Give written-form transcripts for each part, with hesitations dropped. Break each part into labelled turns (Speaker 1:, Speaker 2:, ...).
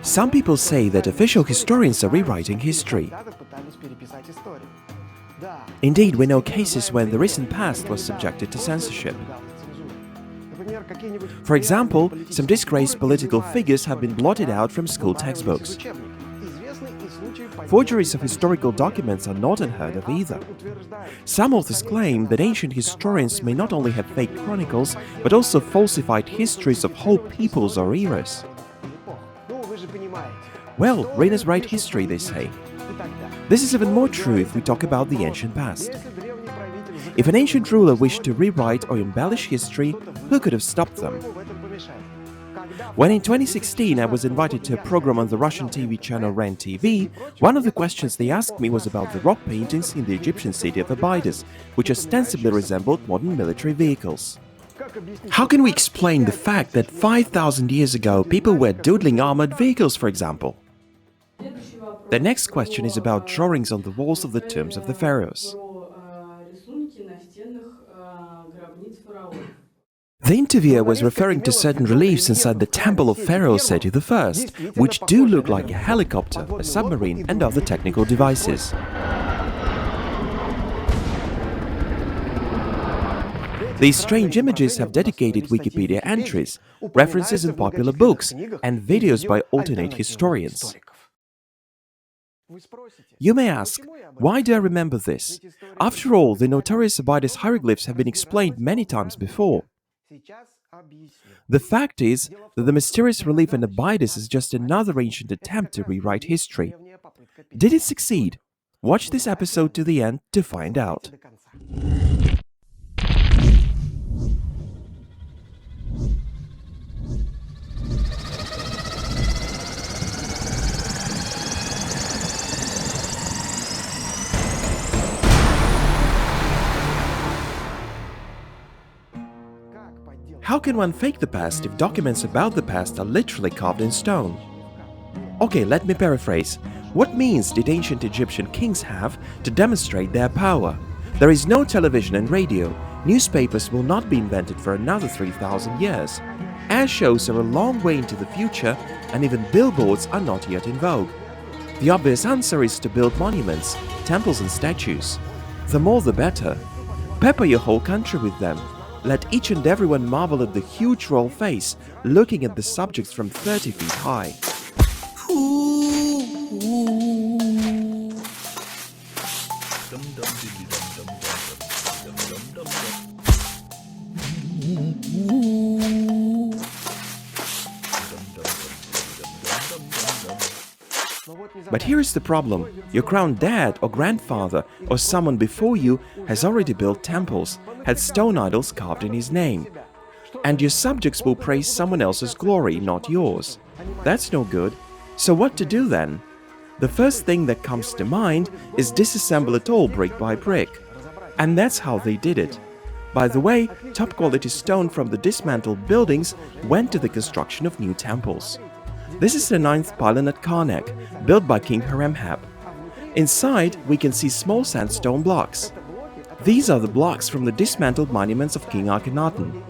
Speaker 1: Some people say that official historians are rewriting history. Indeed, we know cases when the recent past was subjected to censorship. For example, some disgraced political figures have been blotted out from school textbooks. Forgeries of historical documents are not unheard of either. Some authors claim that ancient historians may not only have fake chronicles, but also falsified histories of whole peoples or eras. Well, readers write history, they say. This is even more true if we talk about the ancient past. If an ancient ruler wished to rewrite or embellish history, who could have stopped them? When in 2016 I was invited to a program on the Russian TV channel REN TV, one of the questions they asked me was about the rock paintings in the Egyptian city of Abydos, which ostensibly resembled modern military vehicles. How can we explain the fact that 5,000 years ago people were doodling armored vehicles, for example? The next question is about drawings on the walls of the tombs of the pharaohs. The interviewer was referring to certain reliefs inside the temple of Pharaoh Seti I, which do look like a helicopter, a submarine and other technical devices. These strange images have dedicated Wikipedia entries, references in popular books, and videos by alternate historians. You may ask, why do I remember this? After all, the notorious Abydos hieroglyphs have been explained many times before. The fact is that the mysterious relief in Abydos is just another ancient attempt to rewrite history. Did it succeed? Watch this episode to the end to find out. How can one fake the past if documents about the past are literally carved in stone? Okay, let me paraphrase. What means did ancient Egyptian kings have to demonstrate their power? There is no television and radio. Newspapers will not be invented for another 3,000 years. Air shows are a long way into the future, and even billboards are not yet in vogue. The obvious answer is to build monuments, temples and statues. The more the better. Pepper your whole country with them. Let each and everyone marvel at the huge royal face, looking at the subjects from 30 feet high. But here is the problem. Your crowned dad or grandfather or someone before you has already built temples, had stone idols carved in his name. And your subjects will praise someone else's glory, not yours. That's no good. So what to do then? The first thing that comes to mind is disassemble it all brick by brick. And that's how they did it. By the way, top quality stone from the dismantled buildings went to the construction of new temples. This is the 9th pylon at Karnak, built by King Horemheb. Inside, we can see small sandstone blocks. These are the blocks from the dismantled monuments of King Akhenaten.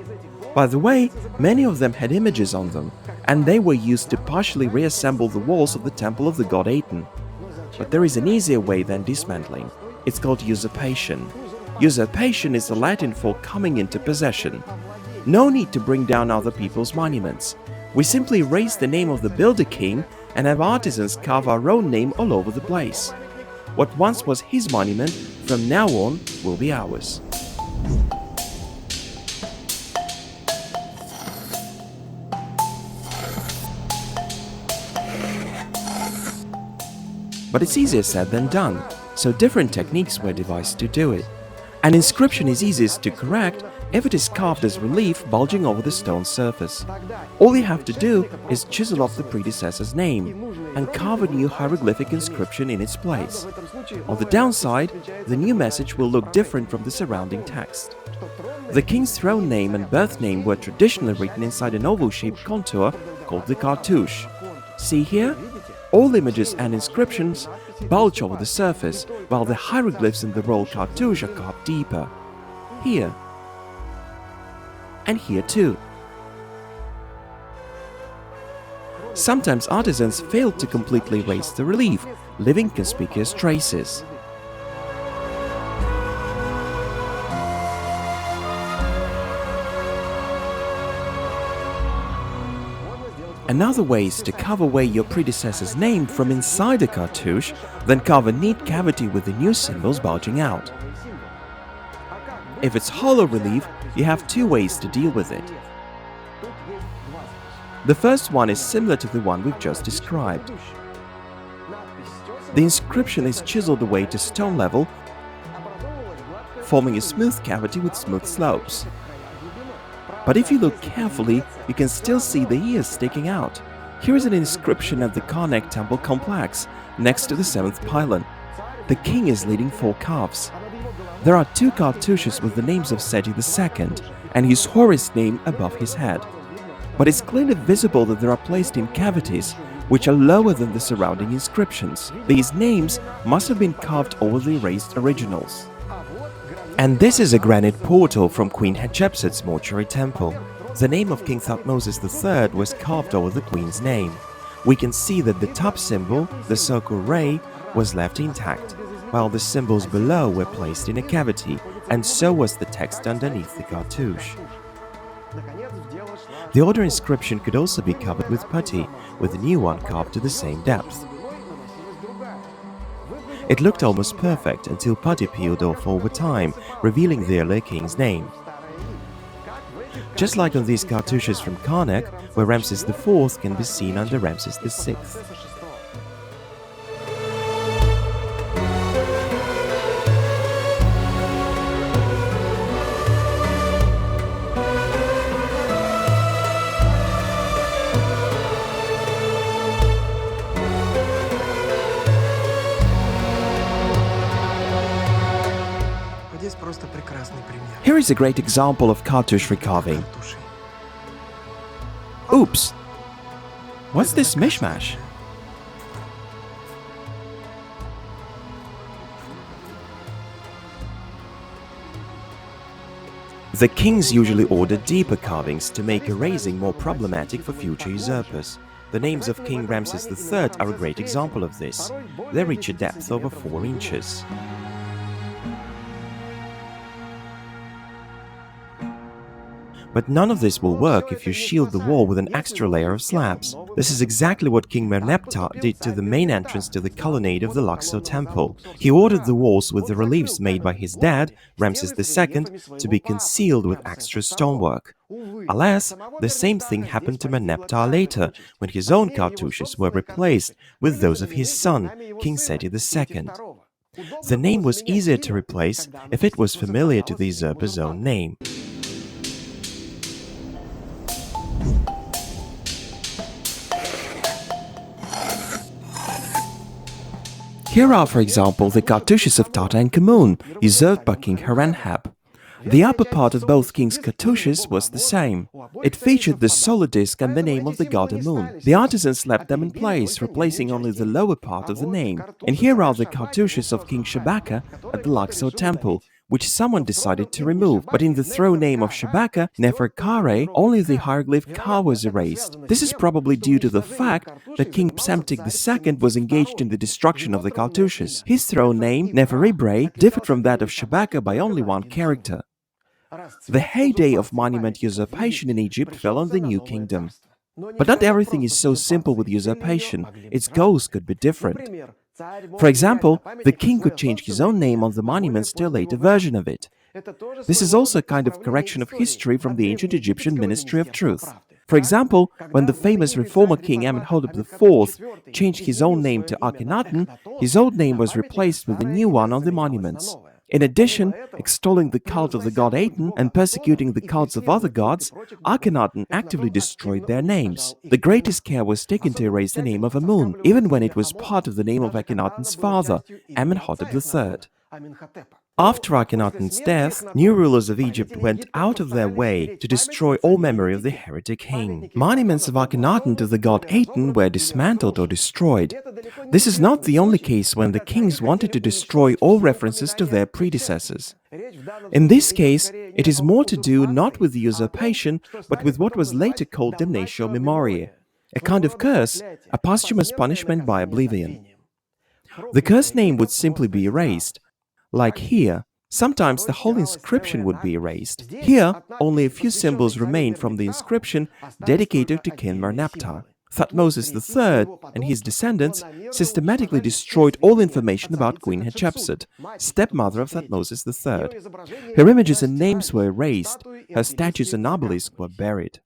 Speaker 1: By the way, many of them had images on them, and they were used to partially reassemble the walls of the temple of the god Aten. But there is an easier way than dismantling. It's called usurpation. Usurpation is the Latin for coming into possession. No need to bring down other people's monuments. We simply erase the name of the builder king and have artisans carve our own name all over the place. What once was his monument, from now on, will be ours. But it's easier said than done, so different techniques were devised to do it. An inscription is easiest to correct if it is carved as relief bulging over the stone surface. All you have to do is chisel off the predecessor's name and carve a new hieroglyphic inscription in its place. On the downside, the new message will look different from the surrounding text. The king's throne name and birth name were traditionally written inside an oval-shaped contour called the cartouche. See here? All images and inscriptions bulge over the surface, while the hieroglyphs in the royal cartouche are carved deeper. Here. And here too. Sometimes artisans failed to completely erase the relief, leaving conspicuous traces. Another way is to carve away your predecessor's name from inside a cartouche, then carve a neat cavity with the new symbols bulging out. If it's hollow relief, you have two ways to deal with it. The first one is similar to the one we've just described. The inscription is chiseled away to stone level, forming a smooth cavity with smooth slopes. But if you look carefully, you can still see the ears sticking out. Here is an inscription at the Karnak temple complex, next to the 7th pylon. The king is leading 4 calves. There are 2 cartouches with the names of Seti II and his Horus name above his head. But it's clearly visible that they are placed in cavities, which are lower than the surrounding inscriptions. These names must have been carved over the erased originals. And this is a granite portal from Queen Hatshepsut's mortuary temple. The name of King Thutmose III was carved over the queen's name. We can see that the top symbol, the circle ray, was left intact, while the symbols below were placed in a cavity, and so was the text underneath the cartouche. The older inscription could also be covered with putty, with the new one carved to the same depth. It looked almost perfect until putty peeled off over time, revealing the earlier king's name. Just like on these cartouches from Karnak, where Ramses IV can be seen under Ramses VI. Here is a great example of cartouche recarving. Oops! What's this mishmash? The kings usually ordered deeper carvings to make erasing more problematic for future usurpers. The names of King Ramses III are a great example of this. They reach a depth over 4 inches. But none of this will work if you shield the wall with an extra layer of slabs. This is exactly what King Merneptah did to the main entrance to the colonnade of the Luxor temple. He ordered the walls with the reliefs made by his dad, Ramses II, to be concealed with extra stonework. Alas, the same thing happened to Merneptah later, when his own cartouches were replaced with those of his son, King Seti II. The name was easier to replace if it was familiar to the usurper's own name. Here are, for example, the cartouches of Tutankhamun, usurped by King Horemheb. The upper part of both kings' cartouches was the same. It featured the solar disk and the name of the god Amun. The artisans left them in place, replacing only the lower part of the name. And here are the cartouches of King Shabaka at the Luxor temple, which someone decided to remove, but in the throne name of Shabaka, Neferkare, only the hieroglyph Ka was erased. This is probably due to the fact that King Psemtik II was engaged in the destruction of the cartouches. His throne name, Neferibre, differed from that of Shabaka by only 1 character. The heyday of monument usurpation in Egypt fell on the New Kingdom. But not everything is so simple with usurpation. Its goals could be different. For example, the king could change his own name on the monuments to a later version of it. This is also a kind of correction of history from the ancient Egyptian Ministry of Truth. For example, when the famous reformer king Amenhotep IV changed his own name to Akhenaten, his old name was replaced with a new one on the monuments. In addition, extolling the cult of the god Aten and persecuting the cults of other gods, Akhenaten actively destroyed their names. The greatest care was taken to erase the name of Amun, even when it was part of the name of Akhenaten's father, Amenhotep III. After Akhenaten's death, new rulers of Egypt went out of their way to destroy all memory of the heretic king. Monuments of Akhenaten to the god Aten were dismantled or destroyed. This is not the only case when the kings wanted to destroy all references to their predecessors. In this case, it is more to do not with the usurpation, but with what was later called damnatio memoriae. a kind of curse, a posthumous punishment by oblivion. The cursed name would simply be erased. Like here, sometimes the whole inscription would be erased. Here, only a few symbols remain from the inscription dedicated to King Merneptah. Thutmose III and his descendants systematically destroyed all information about Queen Hatshepsut, stepmother of Thutmose III. Her images and names were erased, her statues and obelisks were buried.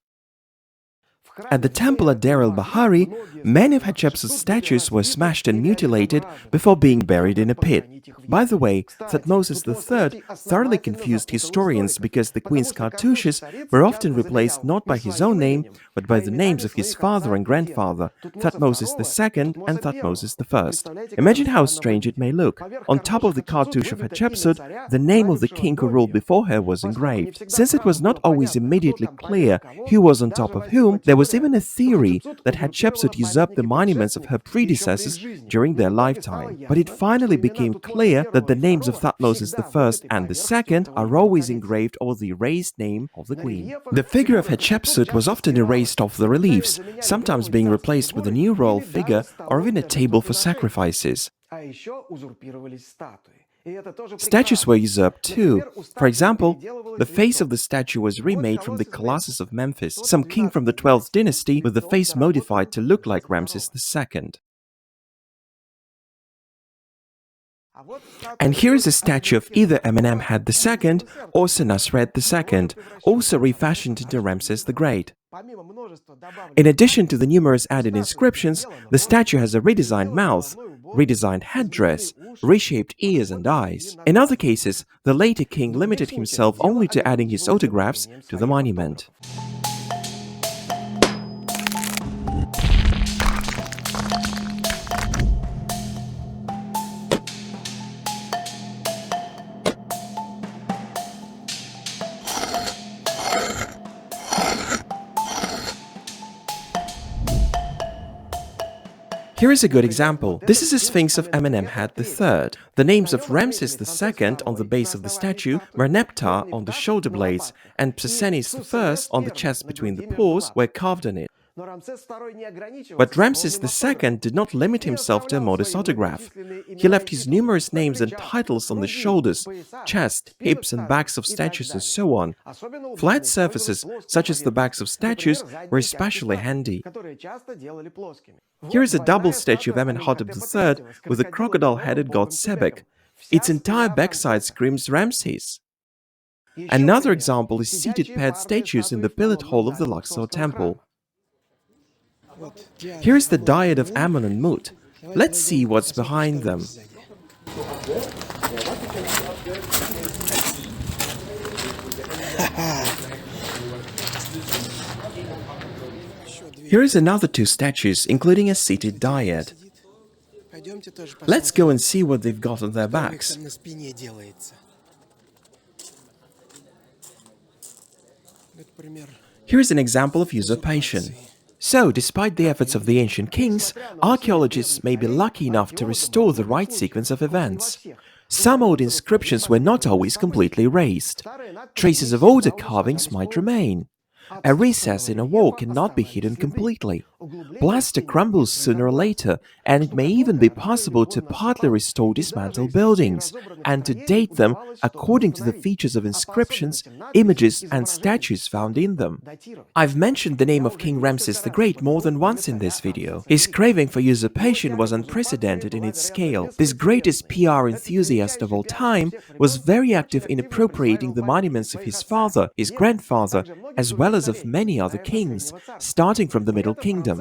Speaker 1: At the temple at Deir el-Bahari, many of Hatshepsut's statues were smashed and mutilated before being buried in a pit. By the way, Thutmose III thoroughly confused historians because the queen's cartouches were often replaced not by his own name, but by the names of his father and grandfather, Thutmose II and Thutmose I. Imagine how strange it may look. On top of the cartouche of Hatshepsut, the name of the king who ruled before her was engraved. Since it was not always immediately clear who was on top of whom, there was even a theory that Hatshepsut usurped the monuments of her predecessors during their lifetime. But it finally became clear that the names of Thutmose I and II are always engraved over the erased name of the queen. The figure of Hatshepsut was often erased off the reliefs, sometimes being replaced with a new royal figure or even a table for sacrifices. Statues were usurped too. For example, the face of the statue was remade from the Colossus of Memphis, some king from the 12th dynasty with the face modified to look like Ramses II. And here is a statue of either Amenemhat II or Senusret II, also refashioned into Ramses the Great. In addition to the numerous added inscriptions, the statue has a redesigned mouth, redesigned headdress, reshaped ears and eyes. In other cases, the later king limited himself only to adding his autographs to the monument. Here is a good example. This is a Sphinx of Amenemhat III. The names of Ramses II on the base of the statue, Merneptah on the shoulder blades, and Psessenes I on the chest between the paws were carved on it. But Ramses II did not limit himself to a modest autograph. He left his numerous names and titles on the shoulders, chest, hips and backs of statues and so on. Flat surfaces, such as the backs of statues, were especially handy. Here is a double statue of Amenhotep III with the crocodile-headed god Sebek. Its entire backside screams Ramses. Another example is seated paired statues in the pillared hall of the Luxor temple. Here is the dyad of Ammon and Mut. Let's see what's behind them. Here is another two statues, including a seated dyad. Let's go and see what they've got on their backs. Here is an example of usurpation. So, despite the efforts of the ancient kings, archaeologists may be lucky enough to restore the right sequence of events. Some old inscriptions were not always completely erased. Traces of older carvings might remain. A recess in a wall cannot be hidden completely. Plaster crumbles sooner or later, and it may even be possible to partly restore dismantled buildings, and to date them according to the features of inscriptions, images, and statues found in them. I've mentioned the name of King Ramses the Great more than once in this video. His craving for usurpation was unprecedented in its scale. This greatest PR enthusiast of all time was very active in appropriating the monuments of his father, his grandfather, as well as of many other kings, starting from the Middle Kingdom.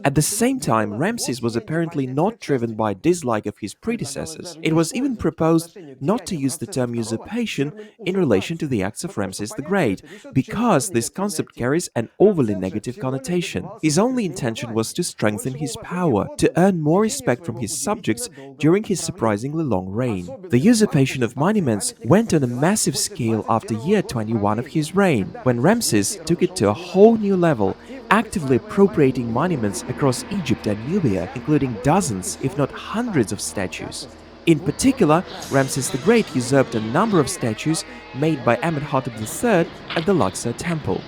Speaker 1: At the same time, Ramses was apparently not driven by dislike of his predecessors. It was even proposed not to use the term usurpation in relation to the acts of Ramses the Great, because this concept carries an overly negative connotation. His only intention was to strengthen his power, to earn more respect from his subjects during his surprisingly long reign. The usurpation of monuments went on a massive scale after year 21 of his reign, when Ramses took it to a whole new level, actively appropriating monuments across Egypt and Nubia, including dozens, if not hundreds of statues. In particular, Ramses the Great usurped a number of statues made by Amenhotep III at the Luxor temple.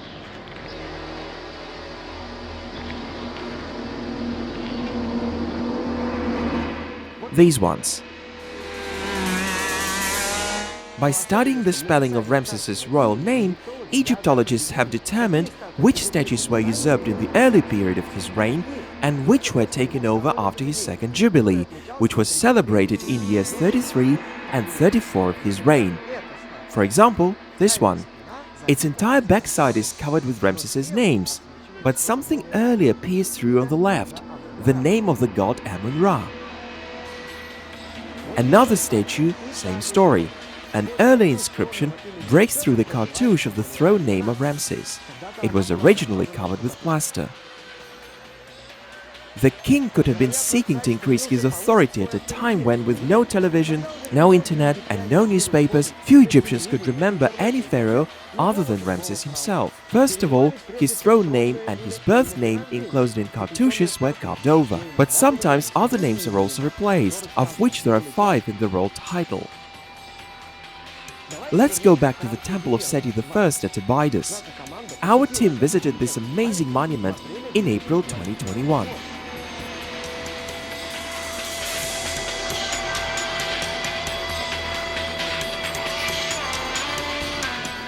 Speaker 1: these ones. By studying the spelling of Ramses's royal name, Egyptologists have determined which statues were usurped in the early period of his reign and which were taken over after his second jubilee, which was celebrated in years 33 and 34 of his reign. For example, this one. Its entire backside is covered with Ramses's names, but something earlier peers through on the left, the name of the god Amun-Ra. Another statue, same story. An early inscription breaks through the cartouche of the throne name of Ramses. It was originally covered with plaster. The king could have been seeking to increase his authority at a time when, with no television, no internet, and no newspapers, few Egyptians could remember any pharaoh other than Ramses himself. First of all, his throne name and his birth name enclosed in cartouches were carved over. But sometimes other names are also replaced, of which there are 5 in the royal title. Let's go back to the temple of Seti I at Abydos. Our team visited this amazing monument in April 2021.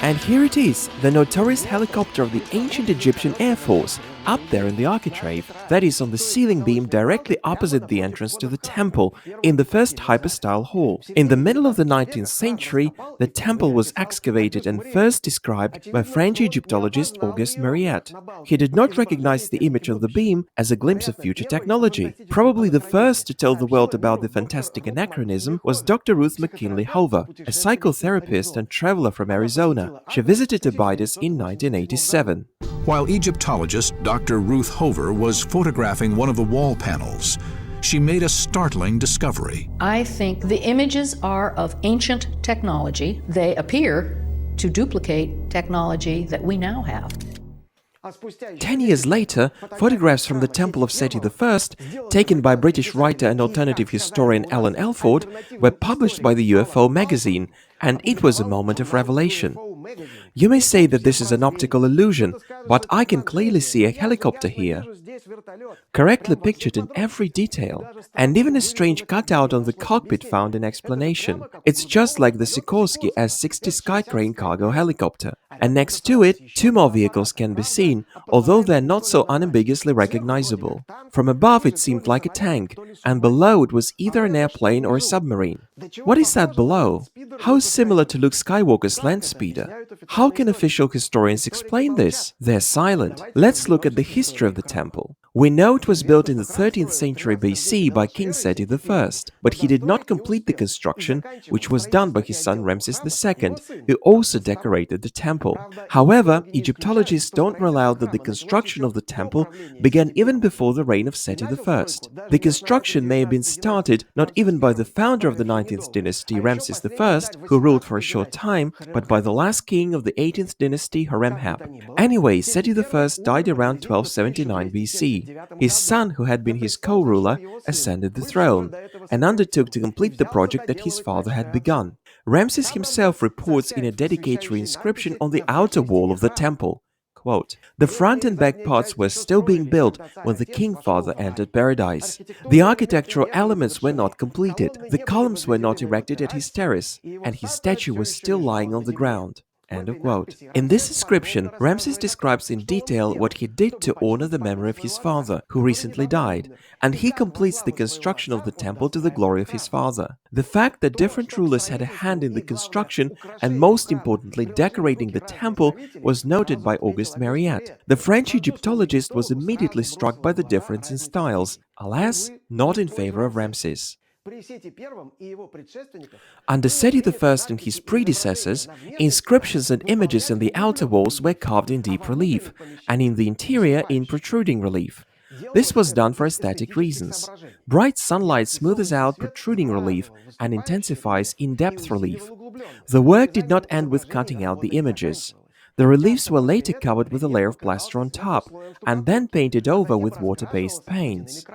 Speaker 1: And here it is, the notorious helicopter of the ancient Egyptian Air Force, up there in the architrave, that is on the ceiling beam directly opposite the entrance to the temple, in the first hypostyle hall. In the middle of the 19th century, the temple was excavated and first described by French Egyptologist Auguste Mariette. He did not recognize the image on the beam as a glimpse of future technology. Probably the first to tell the world about the fantastic anachronism was Dr. Ruth McKinley Hover, a psychotherapist and traveler from Arizona. She visited Abydos in 1987.
Speaker 2: While Egyptologist Dr. Ruth Hover was photographing one of the wall panels, she made a startling discovery.
Speaker 3: I think the images are of ancient technology. They appear to duplicate technology that we now have.
Speaker 1: 10 years later, photographs from the Temple of Seti I, taken by British writer and alternative historian Alan Elford, were published by the UFO magazine, and it was a moment of revelation. You may say that this is an optical illusion, but I can clearly see a helicopter here, correctly pictured in every detail, and even a strange cutout on the cockpit found an explanation. It's just like the Sikorsky S-60 Skycrane cargo helicopter. And next to it, 2 more vehicles can be seen, although they're not so unambiguously recognizable. From above it seemed like a tank, and below it was either an airplane or a submarine. What is that below? How similar to Luke Skywalker's land speeder? How can official historians explain this? They're silent. Let's look at the history of the temple. We know it was built in the 13th century BC by King Seti I, but he did not complete the construction, which was done by his son Ramses II, who also decorated the temple. However, Egyptologists don't rule out that the construction of the temple began even before the reign of Seti I. The construction may have been started not even by the founder of the 19th dynasty, Ramses I, who ruled for a short time, but by the last king of the 18th dynasty, Horemheb. Anyway, Seti I died around 1279 BC. His son, who had been his co-ruler, ascended the throne and undertook to complete the project that his father had begun. Ramses himself reports in a dedicatory inscription on the outer wall of the temple, quote, "The front and back parts were still being built when the king father entered paradise. The architectural elements were not completed, the columns were not erected at his terrace, and his statue was still lying on the ground." End of quote. In this inscription, Ramses describes in detail what he did to honor the memory of his father, who recently died, and he completes the construction of the temple to the glory of his father. The fact that different rulers had a hand in the construction and, most importantly, decorating the temple was noted by Auguste Mariette. The French Egyptologist was immediately struck by the difference in styles, alas, not in favor of Ramses. Under Seti I and his predecessors, inscriptions and images in the outer walls were carved in deep relief, and in the interior in protruding relief. This was done for aesthetic reasons. Bright sunlight smooths out protruding relief and intensifies in-depth relief. The work did not end with cutting out the images. The reliefs were later covered with a layer of plaster on top, and then painted over with water-based paints.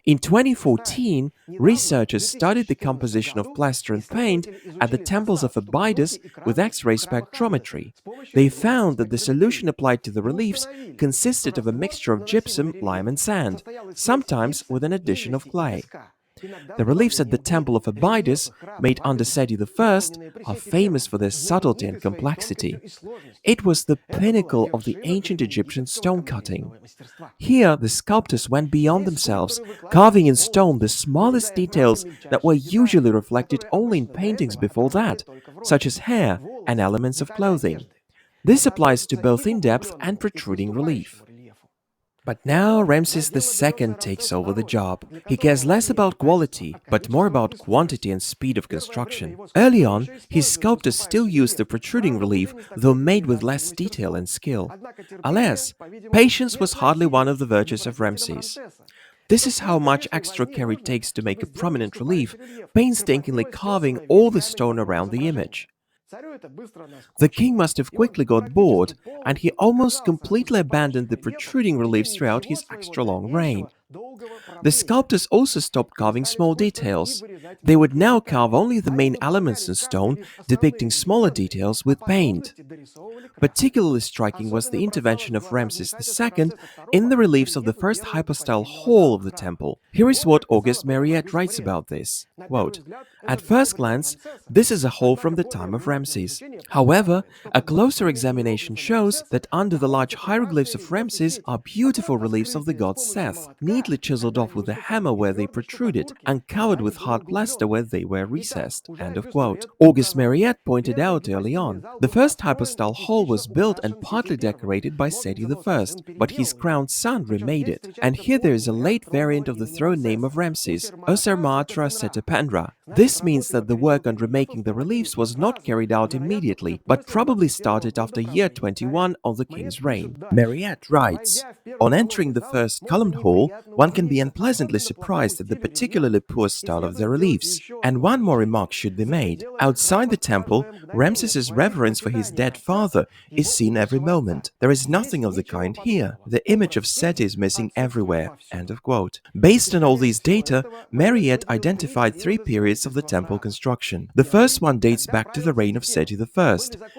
Speaker 1: In 2014, researchers studied the composition of plaster and paint at the temples of Abydos with X-ray spectrometry. They found that the solution applied to the reliefs consisted of a mixture of gypsum, lime and sand, sometimes with an addition of clay. The reliefs at the Temple of Abydos, made under Seti I, are famous for their subtlety and complexity. It was the pinnacle of the ancient Egyptian stone cutting. Here, the sculptors went beyond themselves, carving in stone the smallest details that were usually reflected only in paintings before that, such as hair and elements of clothing. This applies to both in-depth and protruding relief. But now Ramses II takes over the job. He cares less about quality, but more about quantity and speed of construction. Early on, his sculptors still used the protruding relief, though made with less detail and skill. Alas, patience was hardly one of the virtues of Ramses. This is how much extra care it takes to make a prominent relief, painstakingly carving all the stone around the image. The king must have quickly got bored, and he almost completely abandoned the protruding reliefs throughout his extra-long reign. The sculptors also stopped carving small details. They would now carve only the main elements in stone, depicting smaller details with paint. Particularly striking was the intervention of Ramses II in the reliefs of the first hypostyle hall of the temple. Here is what Auguste Mariette writes about this. Quote, "At first glance, this is a hall from the time of Ramses. However, a closer examination shows that under the large hieroglyphs of Ramses are beautiful reliefs of the god Seth, neatly chiseled off with a hammer where they protruded, and covered with hard plaster where they were recessed." End of quote. Auguste Mariette pointed out early on, the first hypostyle hall was built and partly decorated by Seti I, but his crowned son remade it. And here there is a late variant of the throne name of Ramses, Osermatra Setependra. This means that the work on remaking the reliefs was not carried out immediately, but probably started after year 21 of the king's reign. Mariette writes, "On entering the first columned hall, one can be unpleasantly surprised at the particularly poor style of the reliefs. And one more remark should be made. Outside the temple, Ramses's reverence for his dead father is seen every moment. There is nothing of the kind here. The image of Seti is missing everywhere." End of quote. Based on all these data, Mariette identified three periods of the temple construction. The first one dates back to the reign of Seti I,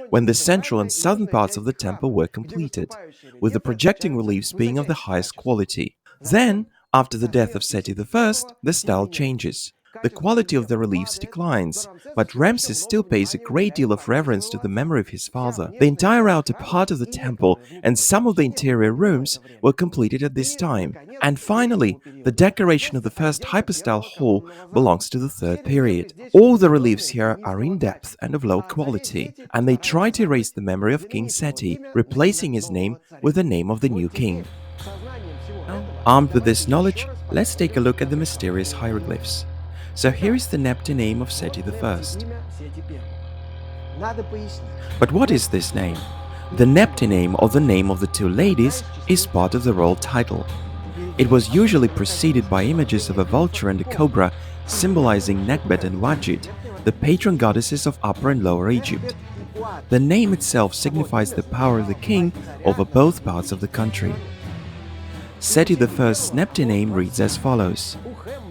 Speaker 1: when the central and southern parts of the temple were completed, with the projecting reliefs being of the highest quality. Then, after the death of Seti I, the style changes. The quality of the reliefs declines, but Ramses still pays a great deal of reverence to the memory of his father. The entire outer part of the temple and some of the interior rooms were completed at this time. And finally, the decoration of the first hypostyle hall belongs to the third period. All the reliefs here are in depth and of low quality, and they try to erase the memory of King Seti, replacing his name with the name of the new king. Armed with this knowledge, let's take a look at the mysterious hieroglyphs. So here is the Nepti name of Seti I. But what is this name? The Nepti name, or the name of the two ladies, is part of the royal title. It was usually preceded by images of a vulture and a cobra, symbolizing Nekbet and Wajid, the patron goddesses of Upper and Lower Egypt. The name itself signifies the power of the king over both parts of the country. Seti I's Nepti name reads as follows: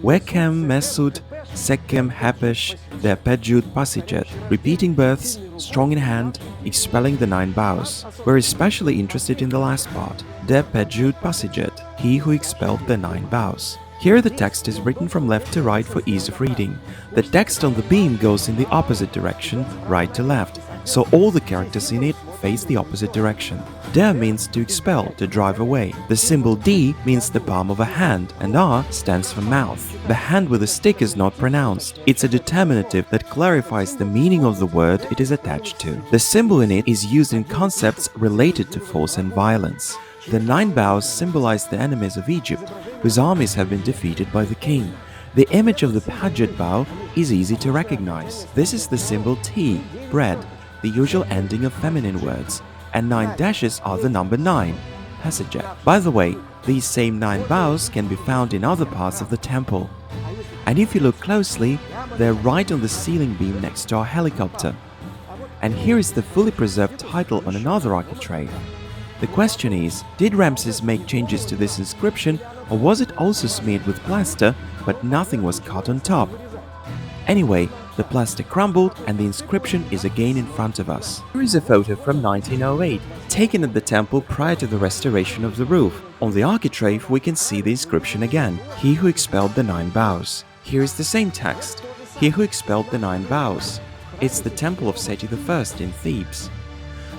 Speaker 1: Wekem Mesud Sekem Hapesh Der Pejut Pasijet, repeating births, strong in hand, expelling the 9 bows. We're especially interested in the last part, Der Pejut Pasijet, he who expelled the 9 bows. Here the text is written from left to right for ease of reading. The text on the beam goes in the opposite direction, right to left, so all the characters in it face the opposite direction. Der means to expel, to drive away. The symbol D means the palm of a hand, and R stands for mouth. The hand with a stick is not pronounced. It's a determinative that clarifies the meaning of the word it is attached to. The symbol in it is used in concepts related to force and violence. The 9 bows symbolize the enemies of Egypt, whose armies have been defeated by the king. The image of the Paget bow is easy to recognize. This is the symbol T, bread, the usual ending of feminine words, and 9 dashes are the number 9, Pasajet. By the way, these same 9 bows can be found in other parts of the temple. And if you look closely, they're right on the ceiling beam next to our helicopter. And here is the fully preserved title on another architrave. The question is, did Ramses make changes to this inscription, or was it also smeared with plaster, but nothing was cut on top? Anyway, the plaster crumbled and the inscription is again in front of us. Here is a photo from 1908, taken at the temple prior to the restoration of the roof. On the architrave we can see the inscription again, he who expelled the 9 bows. Here is the same text, he who expelled the 9 bows. It's the temple of Seti I in Thebes.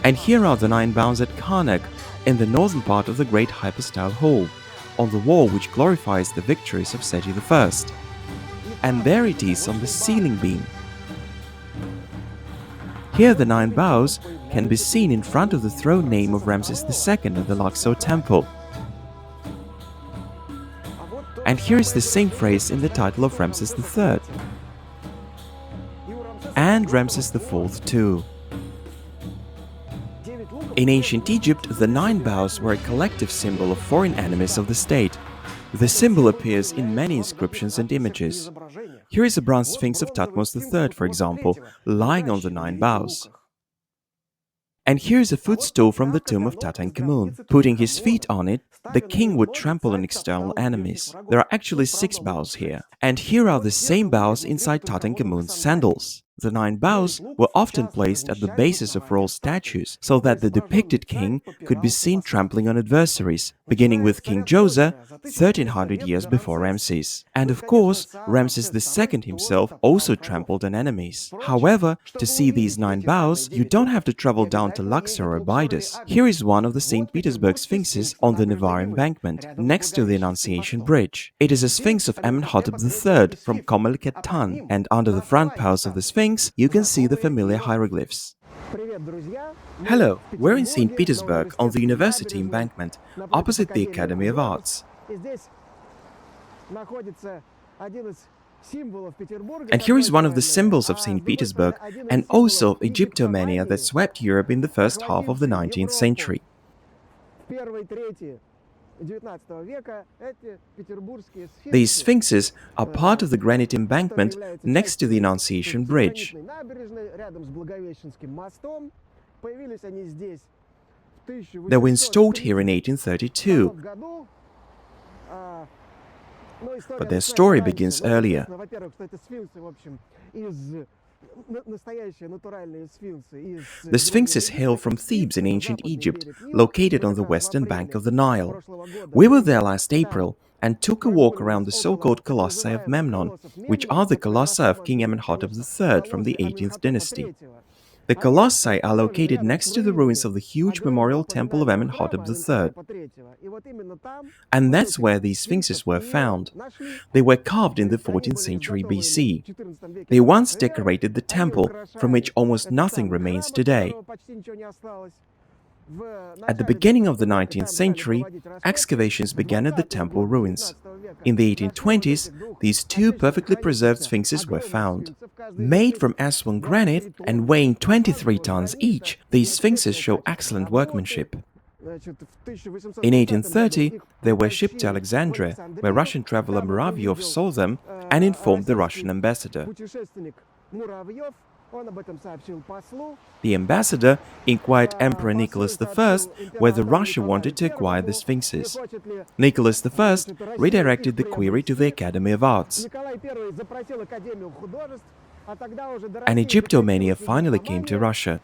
Speaker 1: And here are the 9 bows at Karnak, in the northern part of the great hypostyle hall, on the wall which glorifies the victories of Seti I. And there it is on the ceiling beam. Here the 9 bows can be seen in front of the throne name of Ramses II in the Luxor temple. And here is the same phrase in the title of Ramses III. And Ramses IV too. In ancient Egypt, the 9 bows were a collective symbol of foreign enemies of the state. The symbol appears in many inscriptions and images. Here is a bronze sphinx of Thutmose III, for example, lying on the 9 bows. And here is a footstool from the tomb of Tutankhamun. Putting his feet on it, the king would trample on external enemies. There are actually 6 bows here. And here are the same bows inside Tutankhamun's sandals. The 9 bows were often placed at the bases of royal statues so that the depicted king could be seen trampling on adversaries, beginning with King Djoser 1300 years before Ramses. And of course, Ramses II himself also trampled on enemies. However, to see these 9 bows, you don't have to travel down to Luxor or Abydos. Here is one of the St. Petersburg sphinxes on the Nevar embankment, next to the Annunciation Bridge. It is a sphinx of Amenhotep III from Komel Tan, and under the front panels of the sphinx, you can see the familiar hieroglyphs. Hello, we're in St. Petersburg on the University embankment, opposite the Academy of Arts. And here is one of the symbols of St. Petersburg and also of Egyptomania that swept Europe in the first half of the 19th century. These sphinxes are part of the granite embankment next to the Annunciation Bridge. They were installed here in 1832, but their story begins earlier. The sphinxes hail from Thebes in ancient Egypt, located on the western bank of the Nile. We were there last April and took a walk around the so-called Colossi of Memnon, which are the colossi of King Amenhotep III from the 18th dynasty. The colossi are located next to the ruins of the huge memorial temple of Amenhotep III. And that's where these sphinxes were found. They were carved in the 14th century BC. They once decorated the temple, from which almost nothing remains today. At the beginning of the 19th century, excavations began at the temple ruins. In the 1820s, these 2 perfectly preserved sphinxes were found. Made from Aswan granite and weighing 23 tons each, these sphinxes show excellent workmanship. In 1830, they were shipped to Alexandria, where Russian traveler Muravyov saw them and informed the Russian ambassador. The ambassador inquired Emperor Nicholas I whether Russia wanted to acquire the sphinxes. Nicholas I redirected the query to the Academy of Arts. And Egyptomania finally came to Russia.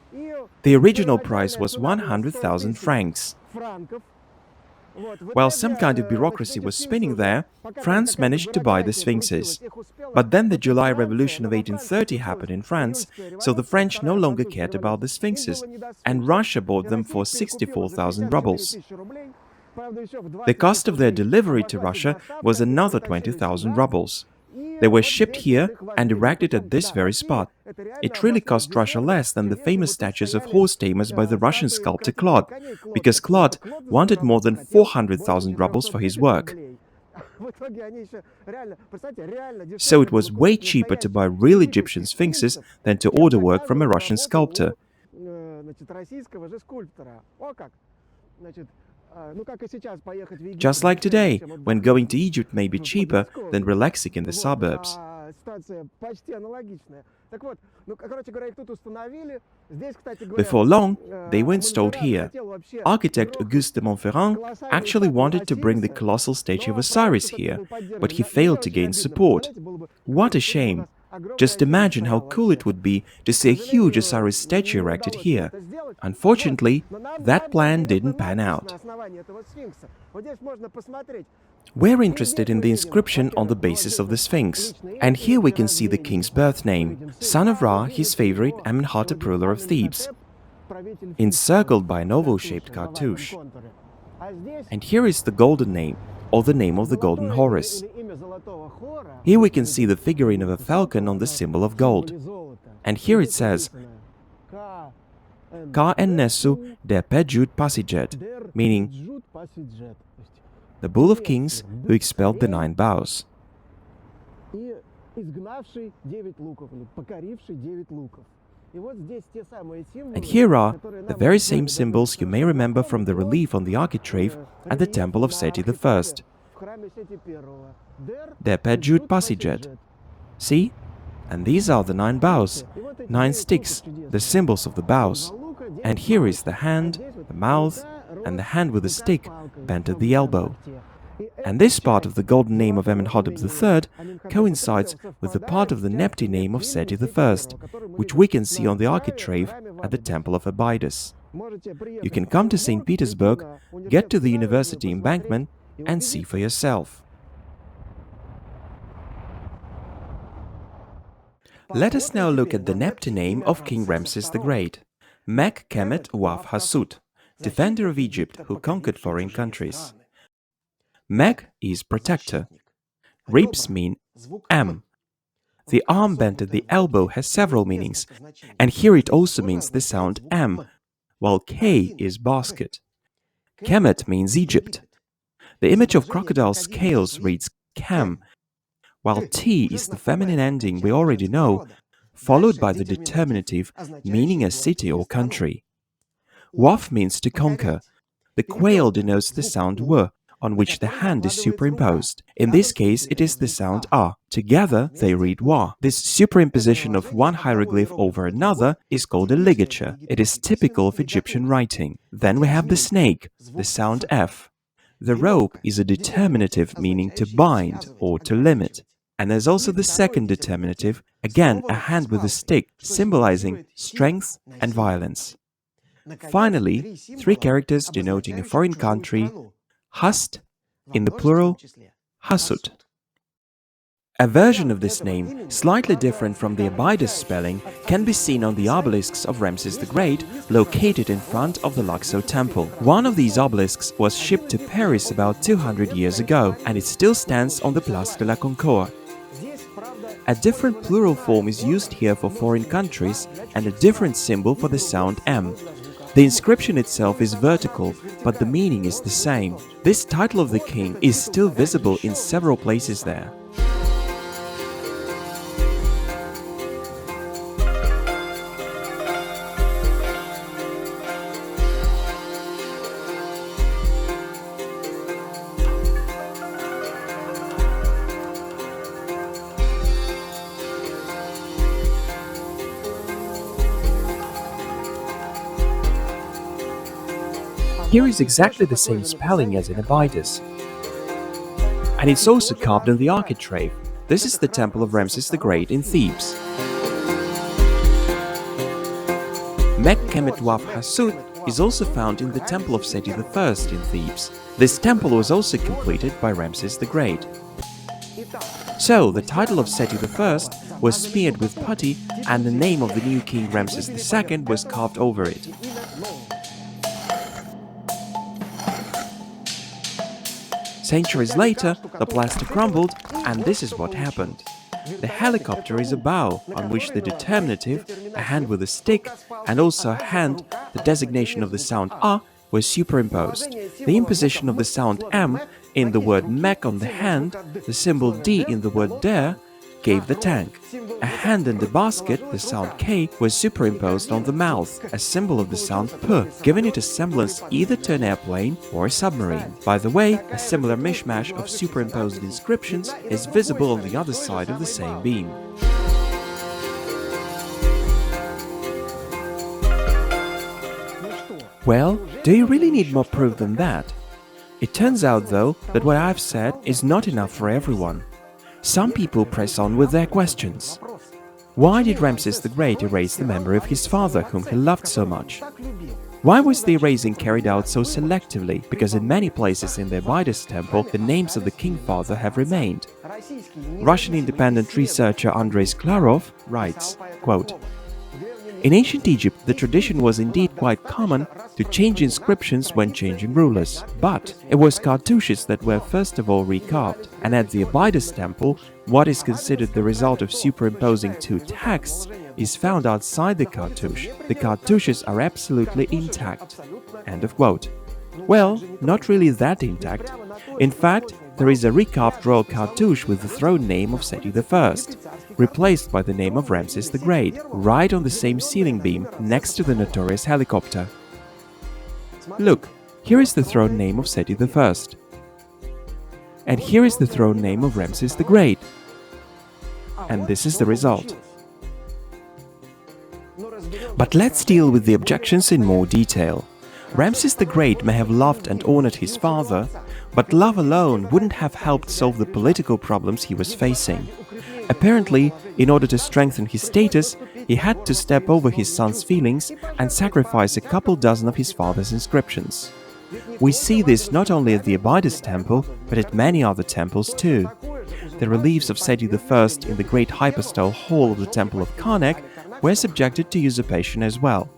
Speaker 1: The original price was 100,000 francs. While some kind of bureaucracy was spinning there, France managed to buy the sphinxes. But then the July Revolution of 1830 happened in France, so the French no longer cared about the sphinxes, and Russia bought them for 64,000 rubles. The cost of their delivery to Russia was another 20,000 rubles. They were shipped here and erected at this very spot. It really cost Russia less than the famous statues of horse tamers by the Russian sculptor Claude, because Claude wanted more than 400,000 rubles for his work. So it was way cheaper to buy real Egyptian sphinxes than to order work from a Russian sculptor. Just like today, when going to Egypt may be cheaper than relaxing in the suburbs. Before long, they were installed here. Architect Auguste de Montferrand actually wanted to bring the colossal statue of Osiris here, but he failed to gain support. What a shame! Just imagine how cool it would be to see a huge Osiris statue erected here. Unfortunately, that plan didn't pan out. We're interested in the inscription on the basis of the Sphinx. And here we can see the king's birth name, son of Ra, his favorite Amenhotep, ruler of Thebes, encircled by an oval-shaped cartouche. And here is the golden name, or the name of the golden Horus. Here we can see the figurine of a falcon on the symbol of gold. And here it says, Ka ennesu de pejut pasijet, meaning the bull of kings who expelled the 9 bows. And here are the very same symbols you may remember from the relief on the architrave at the temple of Seti I. De pejut pasijet. See? And these are the 9 bows, 9 sticks, the symbols of the bows. And here is the hand, the mouth, and the hand with the stick bent at the elbow. And this part of the golden name of Amenhotep III coincides with the part of the Nepti name of Seti I, which we can see on the architrave at the Temple of Abydos. You can come to St. Petersburg, get to the university embankment, and see for yourself. Let us now look at the Nepti name of King Ramses the Great, Mek Kemet Uaf Hasut, defender of Egypt who conquered foreign countries. Mek is protector. Ribs mean M. The arm bent at the elbow has several meanings, and here it also means the sound M, while K is basket. Kemet means Egypt. The image of crocodile scales reads Kem, while T is the feminine ending we already know, followed by the determinative meaning a city or country. Waf means to conquer. The quail denotes the sound W, on which the hand is superimposed. In this case, it is the sound A. Together, they read Wa. This superimposition of one hieroglyph over another is called a ligature. It is typical of Egyptian writing. Then we have the snake, the sound F. The rope is a determinative meaning to bind or to limit. And there's also the second determinative, again a hand with a stick, symbolizing strength and violence. Finally, 3 characters denoting a foreign country, Hast, in the plural, Hasut. A version of this name, slightly different from the Abydos spelling, can be seen on the obelisks of Ramses the Great, located in front of the Luxor temple. One of these obelisks was shipped to Paris about 200 years ago, and it still stands on the Place de la Concorde. A different plural form is used here for foreign countries, and a different symbol for the sound M. The inscription itself is vertical, but the meaning is the same. This title of the king is still visible in several places there. Here is exactly the same spelling as in Abydos. And it's also carved in the architrave. This is the temple of Ramses the Great in Thebes. Mek Kemet Uaf Hasut is also found in the temple of Seti I in Thebes. This temple was also completed by Ramses the Great. So, the title of Seti I was smeared with putty, and the name of the new king Ramses II was carved over it. Centuries later, the plaster crumbled, and this is what happened. The helicopter is a bow, on which the determinative, a hand with a stick, and also a hand, the designation of the sound A, were superimposed. The imposition of the sound M in the word Mek on the hand, the symbol D in the word Der, gave the tank. A hand and a basket, the sound K, was superimposed on the mouth, a symbol of the sound P, giving it a semblance either to an airplane or a submarine. By the way, a similar mishmash of superimposed inscriptions is visible on the other side of the same beam. Well, do you really need more proof than that? It turns out, though, that what I've said is not enough for everyone. Some people press on with their questions. Why did Ramses the Great erase the memory of his father, whom he loved so much? Why was the erasing carried out so selectively? Because in many places in the Abydos temple, the names of the king father have remained. Russian independent researcher Andrei Sklarov writes, quote, "In ancient Egypt, the tradition was indeed quite common to change inscriptions when changing rulers. But it was cartouches that were first of all recarved, and at the Abydos temple, what is considered the result of superimposing two texts is found outside the cartouche. The cartouches are absolutely intact." End of quote. Well, not really that intact. In fact, there is a recarved royal cartouche with the throne name of Seti I, replaced by the name of Ramses the Great, right on the same ceiling beam next to the notorious helicopter. Look, here is the throne name of Seti I. And here is the throne name of Ramses the Great. And this is the result. But let's deal with the objections in more detail. Ramses the Great may have loved and honored his father, but love alone wouldn't have helped solve the political problems he was facing. Apparently, in order to strengthen his status, he had to step over his son's feelings and sacrifice a couple dozen of his father's inscriptions. We see this not only at the Abydos temple, but at many other temples too. The reliefs of Seti I in the great hypostyle hall of the Temple of Karnak were subjected to usurpation as well.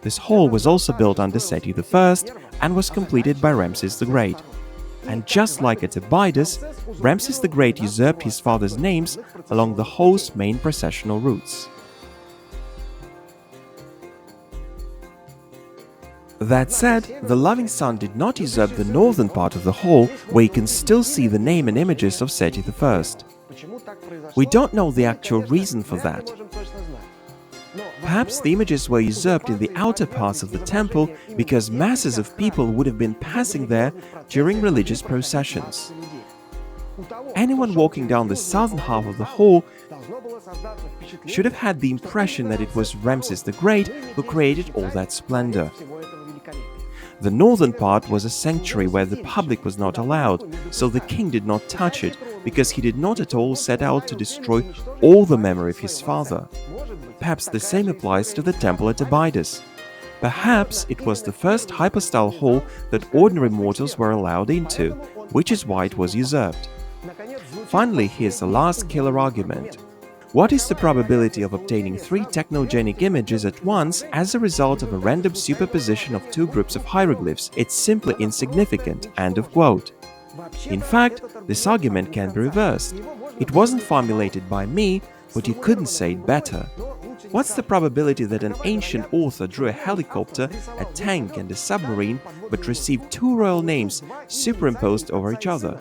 Speaker 1: This hall was also built under Seti I and was completed by Ramses the Great. And just like at Abydos, Ramses the Great usurped his father's names along the hall's main processional routes. That said, the loving son did not usurp the northern part of the hall, where you can still see the name and images of Seti I. We don't know the actual reason for that. Perhaps the images were usurped in the outer parts of the temple because masses of people would have been passing there during religious processions. Anyone walking down the southern half of the hall should have had the impression that it was Ramses the Great who created all that splendor. The northern part was a sanctuary where the public was not allowed, so the king did not touch it because he did not at all set out to destroy all the memory of his father. Perhaps the same applies to the temple at Abydos. Perhaps it was the first hypostyle hall that ordinary mortals were allowed into, which is why it was usurped. Finally, here's the last killer argument. What is the probability of obtaining 3 technogenic images at once as a result of a random superposition of 2 groups of hieroglyphs? It's simply insignificant. End of quote. In fact, this argument can be reversed. It wasn't formulated by me, but you couldn't say it better. What's the probability that an ancient author drew a helicopter, a tank and a submarine, but received 2 royal names superimposed over each other?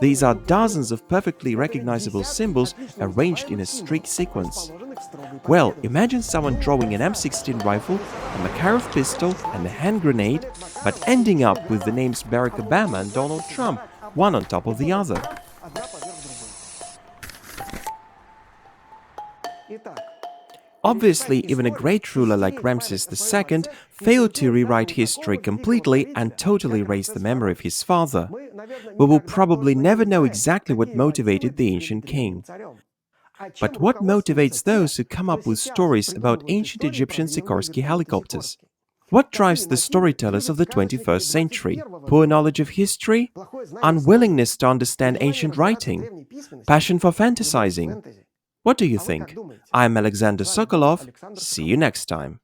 Speaker 1: These are dozens of perfectly recognizable symbols arranged in a strict sequence. Well, imagine someone drawing an M16 rifle, a Makarov pistol and a hand grenade, but ending up with the names Barack Obama and Donald Trump, one on top of the other. Obviously, even a great ruler like Ramses II failed to rewrite history completely and totally erase the memory of his father. We will probably never know exactly what motivated the ancient king. But what motivates those who come up with stories about ancient Egyptian Sikorsky helicopters? What drives the storytellers of the 21st century? Poor knowledge of history? Unwillingness to understand ancient writing? Passion for fantasizing? What do you think? I'm Alexander Sokolov. See you next time.